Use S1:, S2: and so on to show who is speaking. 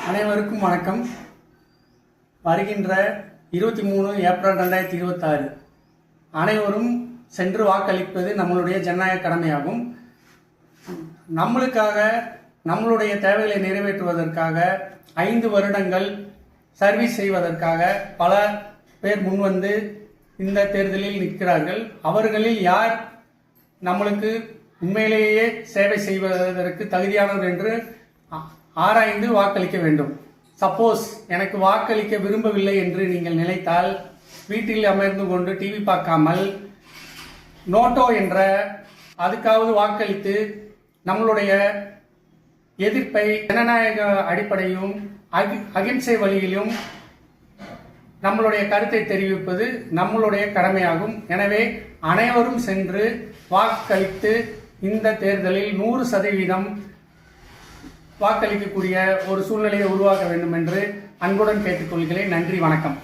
S1: அனைவருக்கும் வணக்கம். வருகின்ற 23 ஏப்ரல் 2026 அனைவரும் சென்று வாக்களிப்பது நம்மளுடைய ஜனநாயக கடமையாகும். நம்மளுக்காக நம்மளுடைய தேவைகளை நிறைவேற்றுவதற்காக 5 வருடங்கள் சர்வீஸ் செய்வதற்காக பல பேர் முன்வந்து இந்த தேர்தலில் நிற்கிறார்கள். அவர்களில் யார் நம்மளுக்கு உண்மையிலேயே சேவை செய்வதற்கு தகுதியானவர் என்று ஆராய்ந்து வாக்களிக்க வேண்டும். சப்போஸ் எனக்கு வாக்களிக்க விரும்பவில்லை என்று நீங்கள் நினைத்தால் வீட்டில் அமர்ந்து கொண்டு டிவி பார்க்காமல் நோட்டோ என்ற அதுக்காவது வாக்களித்து நம்மளுடைய எதிர்ப்பை ஜனநாயக அடிப்படையும் அகிம்சை வழியிலும் நம்மளுடைய கருத்தை தெரிவிப்பது நம்மளுடைய கடமையாகும். எனவே அனைவரும் சென்று வாக்களித்து இந்த தேர்தலில் 100% வாக்களிக்கக்கூடிய ஒரு சூழ்நிலையை உருவாக்க வேண்டும் என்று அன்புடன் கேட்டுக்கொள்கிறேன். நன்றி, வணக்கம்.